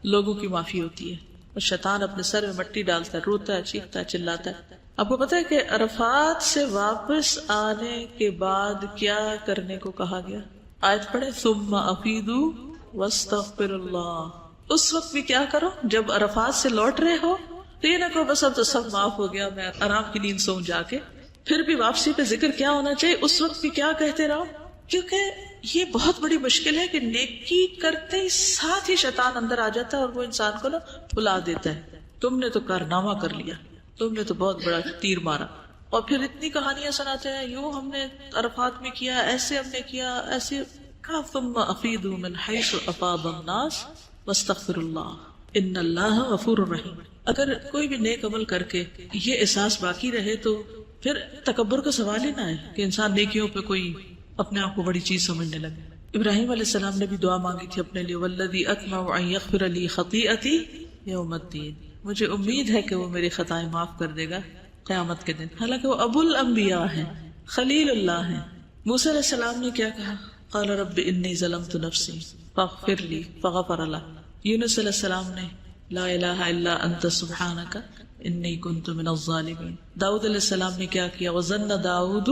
لوگوں کی معافی ہوتی ہے، اور شیطان اپنے سر میں مٹی ڈالتا ہے، روتا ہے، چیختا ہے، چلاتا ہے. آپ کو پتہ ہے کہ عرفات سے واپس آنے کے بعد کیا کرنے کو کہا گیا؟ آیت پڑھے، ثم افیدوا واستغفر اللہ. اس وقت بھی کیا کرو جب عرفات سے لوٹ رہے ہو تو یہ نہ کہو بس اب تو سب معاف ہو گیا، میں آرام کی نیند سو جا کے. پھر بھی واپسی پہ ذکر کیا ہونا چاہیے؟ اس وقت بھی کیا کہتے رہو، کیونکہ یہ بہت بڑی مشکل ہے کہ نیکی کرتے ہی ساتھ ہی شیطان اندر آ جاتا ہے اور وہ انسان کو نا بلا دیتا ہے. تم نے تو کارنامہ کر لیا، تم نے تو بہت بڑا تیر مارا، اور پھر اتنی کہانیاں سناتے ہیں، یوں ہم نے عرفات میں کیا، ایسے ہم نے کیا، ایسے. ثم افیدوا من حیث افاض الناس واستغفر اللہ ان اللہ غفور رحیم. اگر کوئی بھی نیک عمل کر کے یہ احساس باقی رہے تو پھر تکبر کا سوال ہی نہ ہے کہ انسان نیکیوں پہ کوئی اپنے آپ کو بڑی چیز سمجھنے لگے. ابراہیم علیہ السلام نے بھی دعا مانگی تھی اپنے لیے، والذی اطمع ان یغفر لی خطیئتی یوم الدین. مجھے امید ہے کہ وہ میری خطائیں معاف کر دے گا قیامت کے دن. حالانکہ وہ ابو الانبیاء ہیں، خلیل اللہ ہیں. موسیٰ علیہ السلام نے کیا کہا؟ قال رب انی ظلمت نفسی فاغفر لی فغفر له. یونس علیہ السلام نے لا الہ الا انت سبحانک انی کنت من الظالمین. داؤد علیہ السلام نے کیا کیا؟ وظن داؤد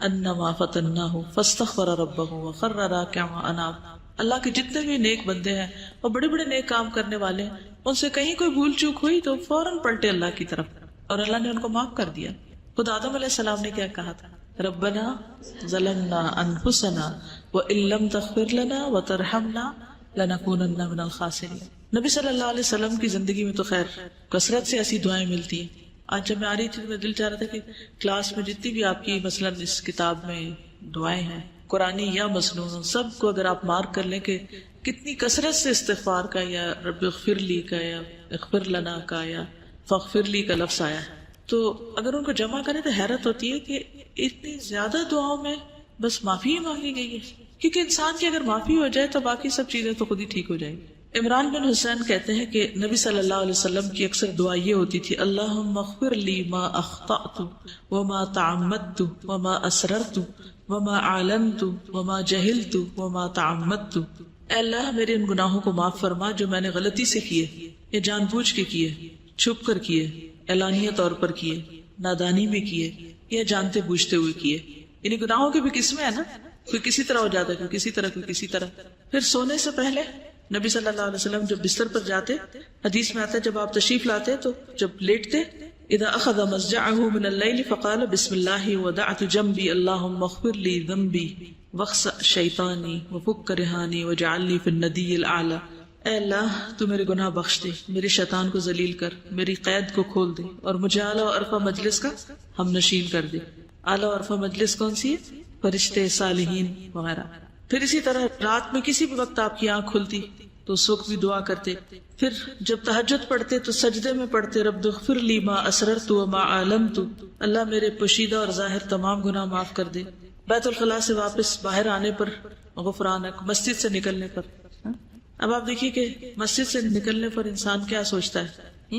انما فتناہ فاستغفر ربہ وخر راکعا واناب. اللہ کے جتنے بھی نیک بندے ہیں اور بڑے بڑے نیک کام کرنے والے ہیں، ان سے کہیں کوئی بھول چوک ہوئی تو فوراً پلٹے اللہ کی طرف، اور اللہ نے ان کو معاف کر دیا. خود آدم علیہ السلام نے کیا کہا تھا؟ ربنا ظلمنا انفسنا وان لم تغفر لنا وترحمنا لنکونن من الخاسرین. نبی صلی اللہ علیہ وسلم کی زندگی میں تو خیر کثرت سے ایسی دعائیں ملتی ہیں. آج جب میں آ رہی تھی تو میں دل چاہ رہا تھا کہ کلاس میں جتنی بھی آپ کی مثلاً اس کتاب میں دعائیں ہیں قرآنی یا مسنون، سب کو اگر آپ مارک کر لیں کہ کتنی کثرت سے استغفار کا یا رب اغفر لی کا یا اغفر لنا کا یا فاغفر لی کا لفظ آیا ہے، تو اگر ان کو جمع کریں تو حیرت ہوتی ہے کہ اتنی زیادہ دعاؤں میں بس معافی ہی مانگی گئی ہے. کیونکہ انسان کی اگر معافی ہو جائے تو باقی سب چیزیں تو خود ہی ٹھیک ہو جائیں گی. عمران بن حسین کہتے ہیں کہ نبی صلی اللہ علیہ وسلم کی اکثر دعا یہ ہوتی تھی، اللہم اغفر لی ما اخطأت وما تعمدت وما اسررت وما اعلنت وما جہلت وما تعمدت. اے اللہ میرے ان گناہوں کو معاف فرما جو میں نے غلطی سے کیے یا جان بوجھ کے کیے، چھپ کر کیے، اعلانیہ طور پر کیے، نادانی میں کیے یا جانتے بوجھتے ہوئے کیے. یعنی گناہوں کی بھی قسمیں ہیں نا، کوئی کسی طرح ہو جاتا ہے، کوئی کسی طرح، کوئی کسی طرح. پھر سونے سے پہلے نبی صلی اللہ علیہ وسلم جب بستر پر جاتے، حدیث میں آتا ہے جب آپ تشریف لاتے تو جب لیٹتے، اذا اخذ مضجعه من الليل فقال بسم الله وضعت جنبي اللهم اغفر لي ذنبي واخسأ شیطانی وفک رہانی وجعلنی فی الندی الاعلی. اے اللہ تو میرے گناہ بخش دے، میرے شیطان کو ذلیل کر، میری قید کو کھول دے، اور مجھے اعلیٰ و عرفہ مجلس کا ہم نشین کر دے. اعلیٰ و عرفہ مجلس کون سی ہے؟ فرشتے، صالحین وغیرہ. پھر اسی طرح رات میں کسی بھی وقت آپ کی آنکھ کھلتی تو اس وقت بھی دعا کرتے. پھر جب تہجد پڑھتے تو سجدے میں پڑھتے رب اغفر لی ما اسررت وما اعلنت، اللہ میرے پوشیدہ اور ظاہر تمام گناہ معاف کر دے. بیت الخلاء سے واپس باہر آنے پر غفرانک، مسجد سے نکلنے پر. اب آپ دیکھیے کہ مسجد سے نکلنے پر انسان کیا سوچتا ہے،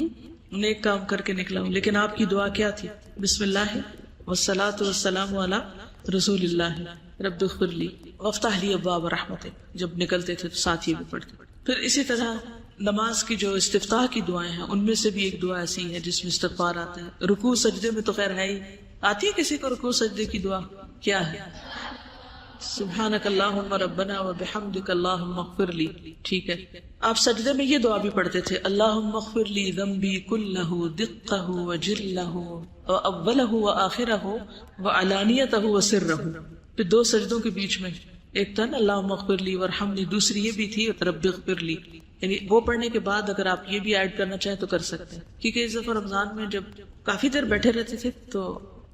نیک کام کر کے نکلا ہوں، لیکن آپ کی دعا کیا تھی؟ بسم اللہ والصلاۃ والسلام علی رسول اللہ رب اغفر لی وافتح لی ابواب رحمتک. جب نکلتے تھے تو ساتھ ہی بھی پڑھتے. پھر اسی طرح نماز کی جو استفتاح کی دعائیں ہیں ان میں سے بھی ایک دعا ایسی ہے جس میں استغفار آتا ہے. رکوع سجدے میں تو خیر ہے ہی. آتی ہے کسی کو رکوع سجدے کی دعا؟ کیا ہے؟ سبحانک اللہم ربنا وبحمدک اللہم اغفر لی. ٹھیک ہے، آپ سجدے میں یہ دعا بھی پڑھتے تھے، اللہم اغفر لی ذنبی کلہ دقہ وجلہ واولہ وآخرہ وعلانیتہ وسرہ. پھر دو سجدوں کے بیچ میں ایک تھا نا اللہم اغفر لی ورحمنی، دوسری یہ بھی تھی رب اغفر لی. یعنی وہ پڑھنے کے بعد اگر آپ یہ بھی ایڈ کرنا چاہیں تو کر سکتے ہیں. کیونکہ اس دفعہ رمضان میں جب کافی دیر بیٹھے رہتے تھے تو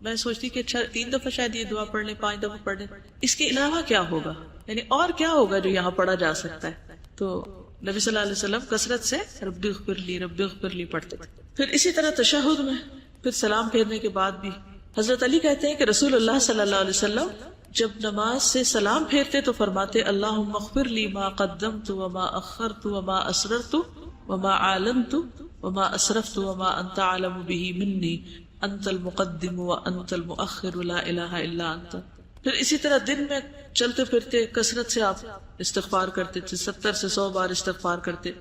میں سوچتی کہ اچھا 3 دفعہ شاید یہ دعا پڑھ لیں، 5 دفعہ پڑھ لیں، اس کے علاوہ کیا ہوگا، یعنی اور کیا ہوگا جو یہاں پڑھا جا سکتا ہے. تو نبی صلی اللہ علیہ وسلم کثرت سے رب اغفر لی پڑھتے. پھر اسی طرح تشہد میں پھر سلام پھیرنے کے بعد بھی حضرت علی کہتے ہیں کہ رسول اللہ صلی اللہ علیہ وسلم جب نماز سے سلام پھیرتے تو فرماتے اللہم اغفر لی ما قدمت وما اخرت وما اسررت وما اعلنت وما اسرفت وما انت اعلم به منی انت المقدم وانت المؤخر لا الہ الا انت. پھر اسی طرح دن میں چلتے پھرتے کثرت سے آپ استغفار کرتے تھے، 70 سے 100 بار استغفار کرتے.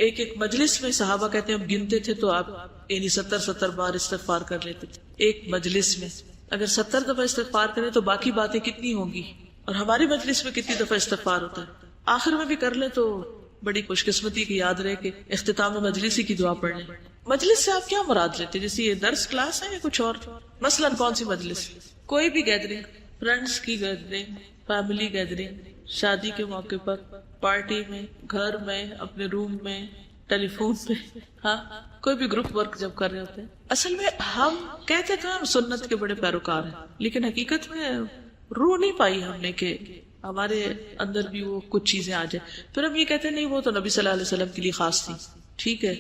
ایک ایک مجلس میں صحابہ کہتے ہیں ہم گنتے تھے تو آپ یعنی 70 بار استغفار کر لیتے تھے ایک مجلس میں. اگر 70 دفعہ استغفار کریں تو باقی باتیں کتنی ہوں گی، اور ہماری مجلس میں کتنی دفعہ استغفار ہوتا ہے. آخر میں بھی کر لیں تو بڑی خوش قسمتی کی یاد رہے کہ اختتام مجلس کی دعا پڑھ لیں. مجلس سے آپ کیا مراد لیتے؟ جیسے یہ درس کلاس ہے یا کچھ اور؟ مثلا کون سی مجلس؟ کوئی بھی گیدرنگ، فرینڈس کی گیدرنگ، فیملی گیدرنگ، شادی کے موقع پر، پارٹی میں، گھر میں، اپنے روم میں، ٹیلی فون پہ، ہاں کوئی بھی گروپ ورک جب کر رہے ہوتے ہیں. اصل میں ہم کہتے تھے ہم سنت کے بڑے پیروکار ہیں، لیکن حقیقت میں روح نہیں پائی ہم نے کہ ہمارے اندر بھی وہ کچھ چیزیں آ جائیں. پھر ہم یہ کہتے ہیں نہیں وہ تو نبی صلی اللہ علیہ وسلم کے لیے خاص تھی. ٹھیک ہے،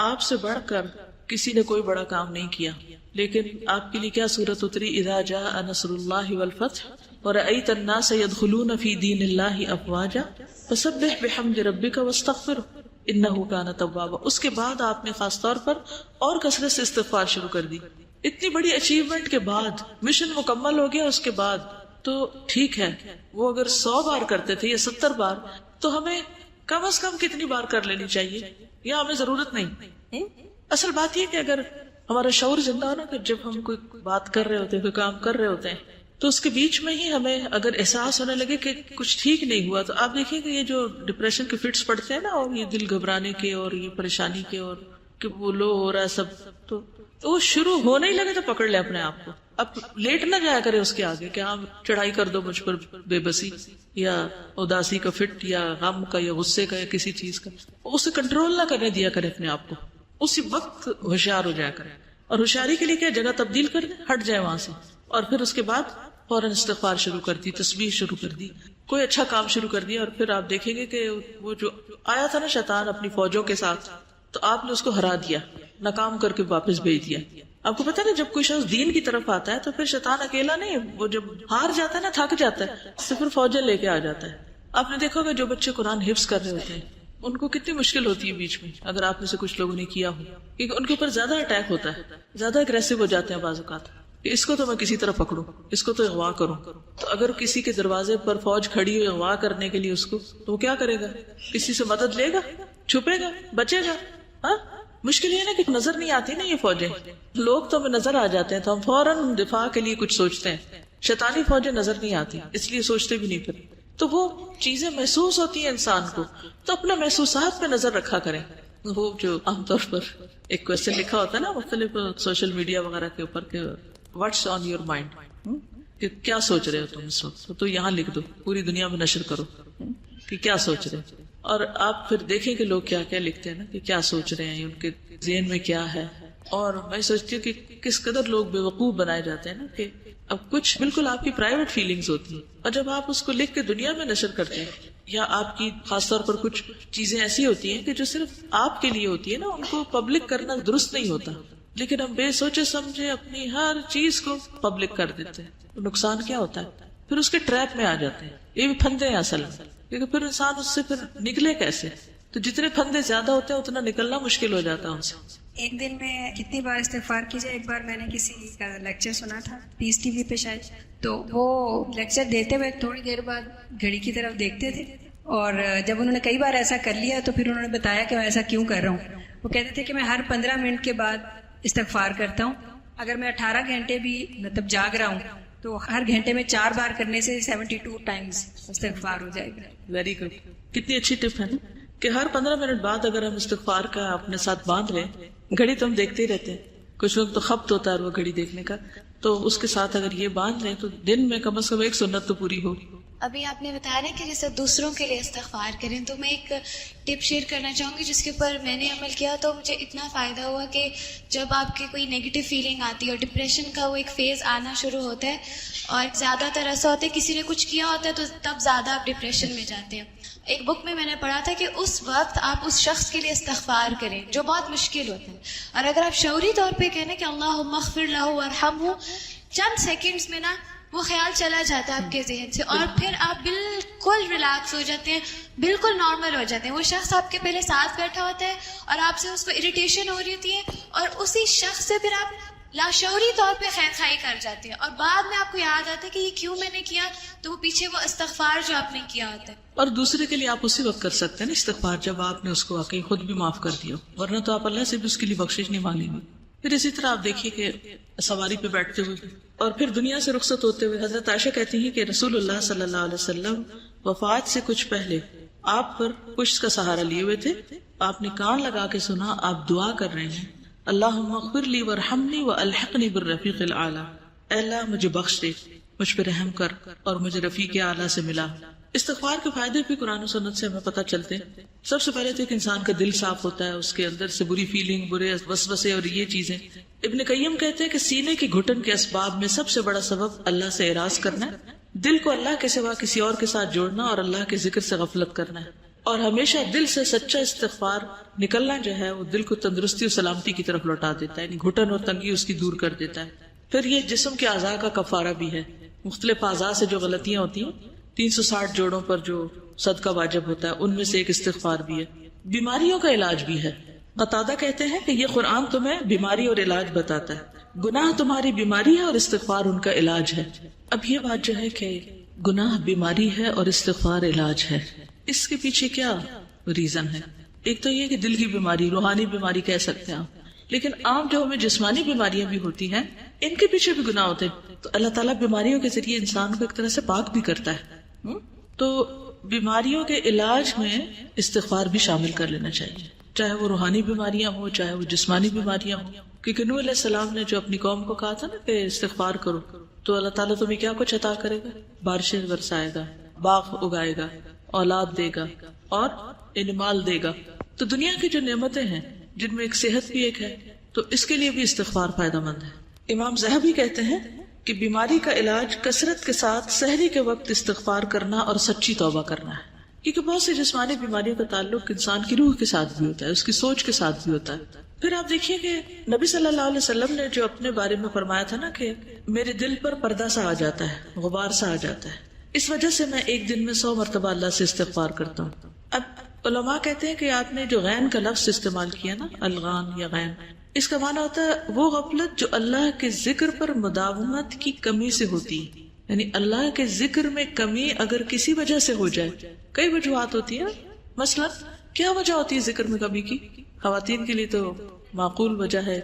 آپ سے بڑھ کر کسی نے کوئی بڑا کام نہیں کیا، لیکن آپ کے لیے کیا صورت اتری؟ اذا جاء نصر اللہ والفتح ورأیت الناس يدخلون فی دین اللہ افواجا فسبح بحمد ربک واستغفرہ انہ کان توابا. اس کے بعد آپ نے خاص طور پر اور کثرت سے استغفار شروع کر دی. اتنی بڑی اچیومنٹ کے بعد، مشن مکمل ہو گیا اس کے بعد تو ٹھیک ہے وہ اگر 100 بار کرتے تھے یا 70 بار تو ہمیں کم از کم کتنی بار کر لینی چاہیے، یا ہمیں ضرورت نہیں. اصل بات یہ کہ اگر ہمارا شعور زندہ ہو نا کہ جب ہم کوئی بات کر رہے ہوتے ہیں، کوئی کام کر رہے ہوتے ہیں تو اس کے بیچ میں ہی ہمیں اگر احساس ہونے لگے کہ کچھ ٹھیک نہیں ہوا تو آپ دیکھیں کہ یہ جو ڈپریشن کے فٹس پڑتے ہیں نا، اور یہ دل گھبرانے کے اور یہ پریشانی کے اور کہ وہ لو ہو رہا ہے سب، تو وہ شروع ہونے ہی لگے تو پکڑ لے اپنے آپ کو. اب لیٹ نہ جایا کرے اس کے آگے کہ ہاں چڑھائی کر دو مجھ پر بے بسی یا اداسی کا فٹ یا غم کا یا غصے کا یا کسی چیز کا، اسے کنٹرول نہ کرنے دیا کرے اپنے آپ کو. اسی وقت ہوشیار ہو جایا کرے. اور ہوشیاری کے لیے کیا، جگہ تبدیل کر دیں، ہٹ جائے وہاں سے، اور پھر اس کے بعد فوراً استغفار شروع کر دی، تسبیح شروع کر دی، کوئی اچھا کام شروع کر دیا. اور پھر آپ دیکھیں گے کہ وہ جو آیا تھا نا شیطان اپنی فوجوں کے ساتھ، تو آپ نے اس کو ہرا دیا، ناکام کر کے واپس بھیج دیا. آپ کو پتا نا جب کوئی شخص دین کی طرف آتا ہے تو پھر شیطان اکیلا نہیں، وہ جب ہار جاتا ہے نا، تھک جاتا ہے تو پھر فوجیں لے کے آ جاتا ہے. آپ نے دیکھا کہ جو بچے قرآن حفظ کر رہے ہوتے ہیں ان کو کتنی مشکل ہوتی ہے بیچ میں، اگر آپ میں سے کچھ لوگوں نے کیا ہو، کیونکہ ان کے اوپر زیادہ اٹیک ہوتا ہے، زیادہ اگریسو ہو جاتے ہیں بعض اوقات. اس کو تو میں کسی طرح پکڑوں، اس کو تو اغوا کروں. تو اگر کسی کے دروازے پر فوج کھڑی ہوئی اغوا کرنے کے لیے اس کو، تو وہ کیا کرے گا؟ کسی سے مدد لے گا، چھپے گا، بچے گا؟ ہاں مشکل یہ نا کہ نظر نہیں آتی نا یہ فوجیں، لوگ تو ہمیں نظر آ جاتے ہیں تو ہم فوراً دفاع کے لیے کچھ سوچتے ہیں. شیطانی فوجیں نظر نہیں آتی اس لیے سوچتے بھی نہیں. پھر تو وہ چیزیں محسوس ہوتی ہیں انسان کو، تو اپنا محسوسات پہ نظر رکھا کریں. وہ جو عام طور پر ایک کوشچن لکھا ہوتا ہے نا مختلف سوشل میڈیا وغیرہ کے اوپر کہ واٹس آن یور مائنڈ، کہ کیا سوچ رہے ہو تم اس وقت، تو یہاں لکھ دو، پوری دنیا میں نشر کرو کہ کیا سوچ رہے ہیں. اور آپ پھر دیکھیں کہ لوگ کیا کیا لکھتے ہیں نا، کہ کیا سوچ رہے ہیں، ان کے ذہن میں کیا ہے. اور میں سوچتی ہوں کہ کس قدر لوگ بے وقوف بنائے جاتے ہیں نا کہ اب کچھ بالکل آپ کی پرائیویٹ فیلنگز ہوتی ہیں اور جب آپ اس کو لکھ کے دنیا میں نشر کرتے ہیں یا آپ کی خاص طور پر کچھ چیزیں ایسی ہوتی ہیں کہ جو صرف آپ کے لیے ہوتی ہے نا، ان کو پبلک کرنا درست نہیں ہوتا، لیکن ہم بے سوچے سمجھے اپنی ہر چیز کو پبلک کر دیتے ہیں. نقصان کیا ہوتا ہے؟ پھر اس کے ٹریپ میں آ جاتے ہیں. یہ بھی پھندے ہیں اصل میں، کیونکہ پھر انسان اس سے پھر نکلے کیسے؟ تو جتنے پھندے زیادہ ہوتے ہیں اتنا نکلنا مشکل ہو جاتا ہے ان سے. ایک دن میں کتنی بار استغفار کی جائے. ایک بار میں نے کسی کا لیکچر سنا تھا پیس ٹی وی پہ شاید، تو وہ لیکچر دیتے ہوئے تھوڑی دیر بعد گھڑی کی طرف دیکھتے تھے، اور جب انہوں نے کئی بار ایسا کر لیا تو پھر انہوں نے بتایا کہ میں ایسا کیوں کر رہا ہوں. وہ کہتے تھے کہ میں ہر 15 منٹ کے بعد استغفار کرتا ہوں. اگر میں 18 گھنٹے بھی مطلب جاگ رہا ہوں تو ہر گھنٹے میں 4 بار کرنے سے 72 ٹائمز استغفار ہو جائے گا. Very good. کتنی اچھی ٹپ ہے نا کہ ہر 15 منٹ بعد اگر ہم استغفار کا اپنے ساتھ باندھ لیں. گھڑی تو ہم دیکھتے ہی رہتے ہیں، کچھ لوگ تو خبط ہوتا ہے وہ گھڑی دیکھنے کا، تو اس کے ساتھ اگر یہ باندھ لیں تو دن میں کم از کم ایک سنت تو پوری ہو. ابھی آپ نے بتایا نا کہ جیسے دوسروں کے لیے استغفار کریں، تو میں ایک ٹپ شیئر کرنا چاہوں گی جس کے اوپر میں نے عمل کیا تو مجھے اتنا فائدہ ہوا کہ جب آپ کی کوئی نیگیٹو فیلنگ آتی ہے اور ڈپریشن کا وہ ایک فیز آنا شروع ہوتا ہے، اور زیادہ تر ایسا ہوتا ہے کسی نے کچھ کیا ہوتا ہے تو تب زیادہ آپ ڈپریشن میں جاتے ہیں. ایک بک میں نے پڑھا تھا کہ اس وقت آپ اس شخص کے لیے استغفار کریں جو بہت مشکل ہوتا ہے، اور اگر آپ شعوری طور پہ کہنے کہ اللہم اغفر لہ وارحمہ، چند سیکنڈز میں نا وہ خیال چلا جاتا ہے آپ کے ذہن سے، اور پھر آپ بالکل ریلیکس ہو جاتے ہیں، بالکل نارمل ہو جاتے ہیں. وہ شخص آپ کے پہلے ساتھ بیٹھا ہوتا ہے اور آپ سے اس کو اریٹیشن ہو رہی ہوتی ہے، اور اسی شخص سے پھر آپ لاشعوری طور پہ خیر خواہی کر جاتے ہیں، اور بعد میں آپ کو یاد آتا ہے کہ یہ کیوں میں نے کیا، تو وہ پیچھے وہ استغفار جو آپ نے کیا ہوتا ہے. اور دوسرے کے لیے آپ اسی وقت کر سکتے ہیں نا استغفار جب آپ نے اس کو واقعی خود بھی معاف کر دیا، ورنہ تو آپ اللہ سے بھی اس کے لیے بخشش نہیں مانگیں گے. پھر اسی طرح آپ دیکھیے کہ سواری پہ بیٹھتے ہوئے اور پھر دنیا سے رخصت ہوتے ہوئے حضرت عائشہ کہتی ہیں کہ رسول اللہ صلی اللہ علیہ وسلم وفات سے کچھ پہلے آپ پر پشت کا سہارا لیے ہوئے تھے. آپ نے کان لگا کے سنا آپ دعا کر رہے ہیں، اللہم اغفر لی وارحمنی والحقنی بالرفیق الاعلی، اے اللہ مجھے بخش دے، مجھ پہ رحم کر اور مجھے رفیق اعلیٰ سے ملا. استغفار کے فائدے بھی قرآن و سنت سے ہمیں پتہ چلتے ہیں. سب سے پہلے تو ایک انسان کا دل صاف ہوتا ہے، اس کے اندر سے بری فیلنگ، برے وسوسے اور یہ چیزیں. ابن قیم کہتے ہیں کہ سینے کی گھٹن کے اسباب میں سب سے بڑا سبب اللہ سے اعراض کرنا ہے، دل کو اللہ کے سوا کسی اور کے ساتھ جوڑنا اور اللہ کے ذکر سے غفلت کرنا ہے. اور ہمیشہ دل سے سچا استغفار نکلنا جو ہے وہ دل کو تندرستی اور سلامتی کی طرف لوٹا دیتا ہے، یعنی گھٹن اور تنگی اس کی دور کر دیتا ہے. پھر یہ جسم کے اعضاء کا کفارہ بھی ہے. مختلف اعضاء سے جو غلطیاں ہوتی ہیں، 360 جوڑوں پر جو صدقہ واجب ہوتا ہے ان میں سے ایک استغفار بھی ہے. بیماریوں کا علاج بھی ہے. قتادہ کہتے ہیں کہ یہ قرآن تمہیں بیماری اور علاج بتاتا ہے، گناہ تمہاری بیماری ہے اور استغفار ان کا علاج ہے. اب یہ بات جو ہے کہ گناہ بیماری ہے اور استغفار علاج ہے، اس کے پیچھے کیا ریزن ہے؟ ایک تو یہ کہ دل کی بیماری، روحانی بیماری کہہ سکتے ہیں آپ، لیکن عام جو ہمیں جسمانی بیماریاں بھی ہوتی ہیں ان کے پیچھے بھی گناہ ہوتے ہیں. تو اللہ تعالیٰ بیماریوں کے ذریعے انسان کو ایک طرح سے پاک بھی کرتا ہے. تو بیماریوں کے علاج میں استغفار بھی شامل کر لینا چاہیے، چاہے وہ روحانی بیماریاں ہوں چاہے وہ جسمانی بیماریاں ہوں. کیونکہ نوح علیہ السلام نے جو اپنی قوم کو کہا تھا نا کہ استغفار کرو، تو اللہ تعالیٰ تمہیں کیا کچھ عطا کرے گا؟ بارشیں برسائے گا، باغ اگائے گا، اولاد دے گا اور مال دے گا. تو دنیا کی جو نعمتیں ہیں جن میں ایک صحت بھی ایک ہے، تو اس کے لیے بھی استغفار فائدہ مند ہے. امام ذہبی کہتے ہیں کہ بیماری کا علاج کثرت کے ساتھ سحری کے وقت استغفار کرنا اور سچی توبہ کرنا ہے. کیونکہ بہت سی جسمانی بیماریوں کا تعلق انسان کی روح کے ساتھ بھی ہوتا ہے، اس کی سوچ کے ساتھ بھی ہوتا ہے. پھر آپ دیکھیے کہ نبی صلی اللہ علیہ وسلم نے جو اپنے بارے میں فرمایا تھا نا کہ میرے دل پر پردہ سا آ جاتا ہے، غبار سا آ جاتا ہے، اس وجہ سے میں ایک دن میں 100 مرتبہ اللہ سے استغفار کرتا ہوں. اب علماء کہتے ہیں کہ آپ نے جو غین کا لفظ استعمال کیا نا، الغان یا غین، اس کا معنی ہوتا ہے وہ غفلت جو اللہ کے ذکر پر مداومت کی کمی سے ہوتی ہے. یعنی اللہ کے ذکر میں کمی اگر کسی وجہ سے ہو جائے، کئی وجوہات ہوتی ہیں. مثلا کیا وجہ ہوتی ہے ذکر میں کمی کی؟ خواتین کے لیے تو معقول وجہ ہے،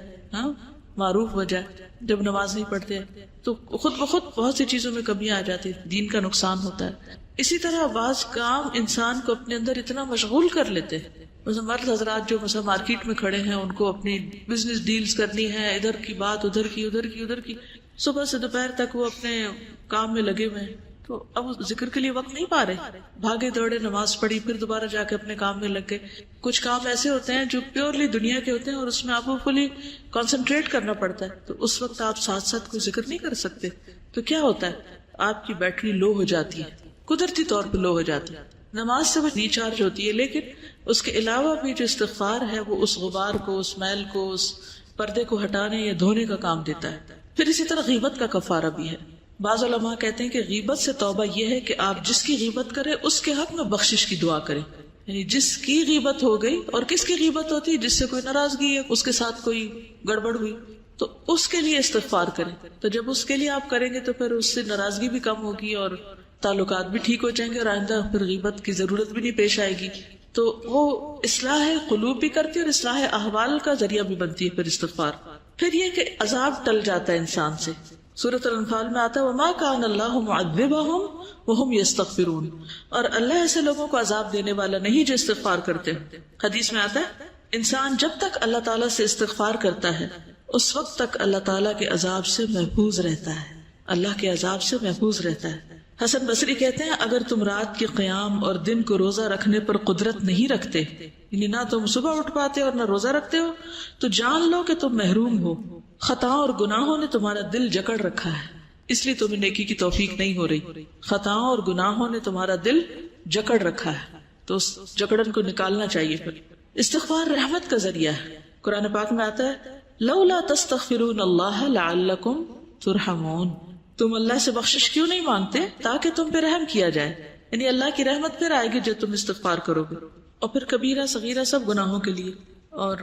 معروف وجہ، جب نماز نہیں پڑھتے تو خود بخود بہت سی چیزوں میں کمی آ جاتی ہے، دین کا نقصان ہوتا ہے. اسی طرح بعض کام انسان کو اپنے اندر اتنا مشغول کر لیتے ہیں. مثلا مرد حضرات جو مثلا مارکیٹ میں کھڑے ہیں، ان کو اپنی بزنس ڈیلز کرنی ہے، ادھر کی بات ادھر کی، ادھر کی ادھر کی، صبح سے دوپہر تک وہ اپنے کام میں لگے ہوئے ہیں. تو اب اس ذکر کے لیے وقت نہیں پا رہے، بھاگے دوڑے نماز پڑھی، پھر دوبارہ جا کے اپنے کام میں لگ گئے. کچھ کام ایسے ہوتے ہیں جو پیورلی دنیا کے ہوتے ہیں اور اس میں آپ کو فلی کانسنٹریٹ کرنا پڑتا ہے، تو اس وقت آپ ساتھ ساتھ کوئی ذکر نہیں کر سکتے. تو کیا ہوتا ہے، آپ کی بیٹری لو ہو جاتی ہے، قدرتی طور پہ لو ہو جاتی ہے. نماز سے وہ ریچارج ہوتی ہے، لیکن اس کے علاوہ بھی جو استغفار ہے وہ اس غبار کو، اس میل کو، اس پردے کو ہٹانے یا دھونے کا کام دیتا ہے. پھر اسی طرح غیبت کا کفارہ بھی ہے. بعض علماء کہتے ہیں کہ غیبت سے توبہ یہ ہے کہ آپ جس کی غیبت کریں اس کے حق میں بخشش کی دعا کریں. یعنی جس کی غیبت ہو گئی، اور کس کی غیبت ہوتی ہے؟ جس سے کوئی ناراضگی ہے، اس کے ساتھ کوئی گڑبڑ ہوئی، تو اس کے لیے استغفار کریں. تو جب اس کے لیے آپ کریں گے تو پھر اس سے ناراضگی بھی کم ہوگی اور تعلقات بھی ٹھیک ہو جائیں گے، اور آئندہ پھر غیبت کی ضرورت بھی نہیں پیش آئے گی. تو وہ اصلاح قلوب بھی کرتی ہے اور اصلاح احوال کا ذریعہ بھی بنتی ہے پھر استغفار. پھر یہ کہ عذاب ٹل جاتا ہے انسان سے. سورۃ الانفال میں آتا ہے وما کان اللہ معذبہم وہم یستغفرون، اور اللہ ایسے لوگوں کو عذاب دینے والا نہیں جو استغفار کرتے ہیں. حدیث میں آتا ہے انسان جب تک اللہ تعالیٰ سے استغفار کرتا ہے اس وقت تک اللہ تعالیٰ کے عذاب سے محفوظ رہتا ہے، اللہ کے عذاب سے محفوظ رہتا ہے. حسن بصری کہتے ہیں اگر تم رات کے قیام اور دن کو روزہ رکھنے پر قدرت نہیں رکھتے، یعنی نہ تم صبح اٹھ پاتے اور نہ روزہ رکھتے ہو، تو جان لو کہ تم محروم ہو. خطاؤں اور گناہوں نے تمہارا دل جکڑ رکھا ہے، اس لیے تمہیں نیکی کی توفیق نہیں ہو رہی. خطاؤں اور گناہوں نے تمہارا دل جکڑ رکھا ہے، تو اس جکڑن کو نکالنا چاہیے. پھر استغفار رحمت کا ذریعہ ہے. قرآن پاک میں آتا ہے لولا تستغفرون اللہ لعلکم ترحمون، تم اللہ سے بخشش کیوں نہیں مانگتے تاکہ تم پہ رحم کیا جائے. یعنی اللہ کی رحمت پھر آئے گی جب تم استغفار کرو گے. اور پھر کبیرہ صغیرہ سب گناہوں کے لیے، اور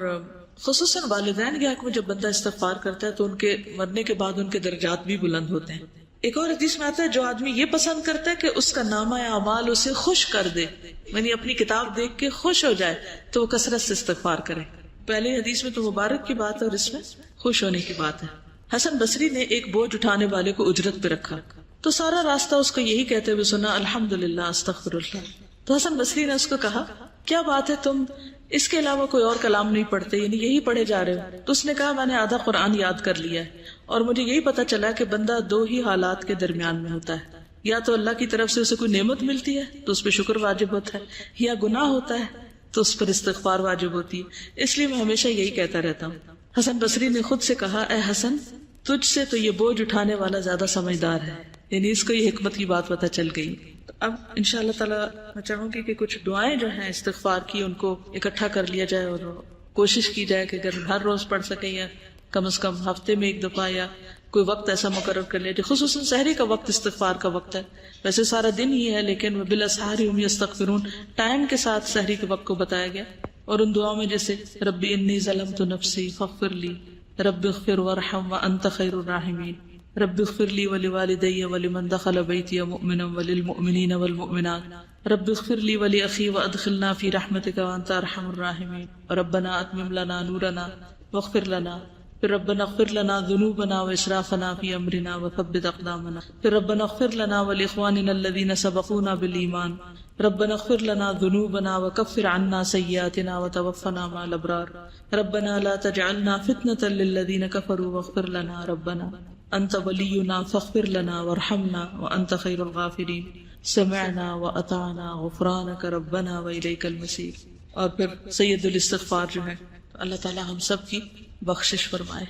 خصوصاً والدین کے حق میں جب بندہ استغفار کرتا ہے تو ان کے مرنے کے بعد ان کے درجات بھی بلند ہوتے ہیں. ایک اور حدیث میں آتا ہے جو آدمی یہ پسند کرتا ہے کہ اس کا نامہ اعمال اسے خوش کر دے، یعنی اپنی کتاب دیکھ کے خوش ہو جائے، تو وہ کثرت سے استغفار کرے. پہلے حدیث میں تو مبارک کی بات ہے اور اس میں خوش ہونے کی بات ہے. حسن بصری نے ایک بوجھ اٹھانے والے کو اجرت پہ رکھا تو سارا راستہ اس کو یہی کہتے ہوئے سنا الحمدللہ استغفر اللہ. تو حسن بصری نے اس کو کہا کیا بات ہے تم اس کے علاوہ کوئی اور کلام نہیں پڑھتے، یعنی یہی پڑھے جا رہے ہو؟ تو اس نے کہا میں نے آدھا قرآن یاد کر لیا ہے اور مجھے یہی پتا چلا کہ بندہ دو ہی حالات کے درمیان میں ہوتا ہے، یا تو اللہ کی طرف سے اسے کوئی نعمت ملتی ہے تو اس پہ شکر واجب ہوتا ہے، یا گناہ ہوتا ہے تو اس پر استغفار واجب ہوتی ہے. اس لیے میں ہمیشہ یہی کہتا رہتا ہوں. حسن بصری نے خود سے کہا اے حسن تجھ سے تو یہ بوجھ اٹھانے والا زیادہ سمجھدار ہے، یعنی اس کو یہ حکمت کی بات پتہ چل گئی. اب انشاءاللہ تعالیٰ میں چاہوں گی کہ کچھ دعائیں جو ہیں استغفار کی ان کو اکٹھا کر لیا جائے اور کوشش کی جائے کہ اگر ہر روز پڑھ سکیں یا کم از کم ہفتے میں ایک دفعہ یا کوئی وقت ایسا مقرر کر لیا جائے. خصوصاً سحری کا وقت استغفار کا وقت ہے، ویسے سارا دن ہی ہے لیکن بالاسحار هم یستغفرون ٹائم کے ساتھ سحری کے وقت کو بتایا گیا. اور ان دعاؤں میں جیسے ربی انی ظلمت نفسی فاغفر لی، رب اغفر وارحم وانت خیر الراحمین، رب اغفر لی ولوالدی ولمن دخل بیتی مؤمنا وللمؤمنین والمؤمنات، رب اغفر لی ولاخی وادخلنا فی رحمتک وانت ارحم الراحمین، ربنا اتمم لنا نورنا واغفر لنا، پھر ربنا اغفر لنا ذنوبنا واسرافنا فی امرنا وثبت اقدامنا، پھر ربنا اغفر لنا ولاخواننا الذین سبقونا بالایمان، ربنا اغفر لنا ذنوبنا وكفر عنا سيئاتنا وتوفنا مع الابرار، ربنا لا تجعلنا فتنة للذين كفروا واغفر لنا ربنا انت ولينا فاغفر لنا وارحمنا وانت خير الغافرين، سمعنا واطعنا غفرانك ربنا واليك المصير. اور پھر سید الاستغفار جو ہے اللہ تعالی ہم سب کی بخشش فرمائے.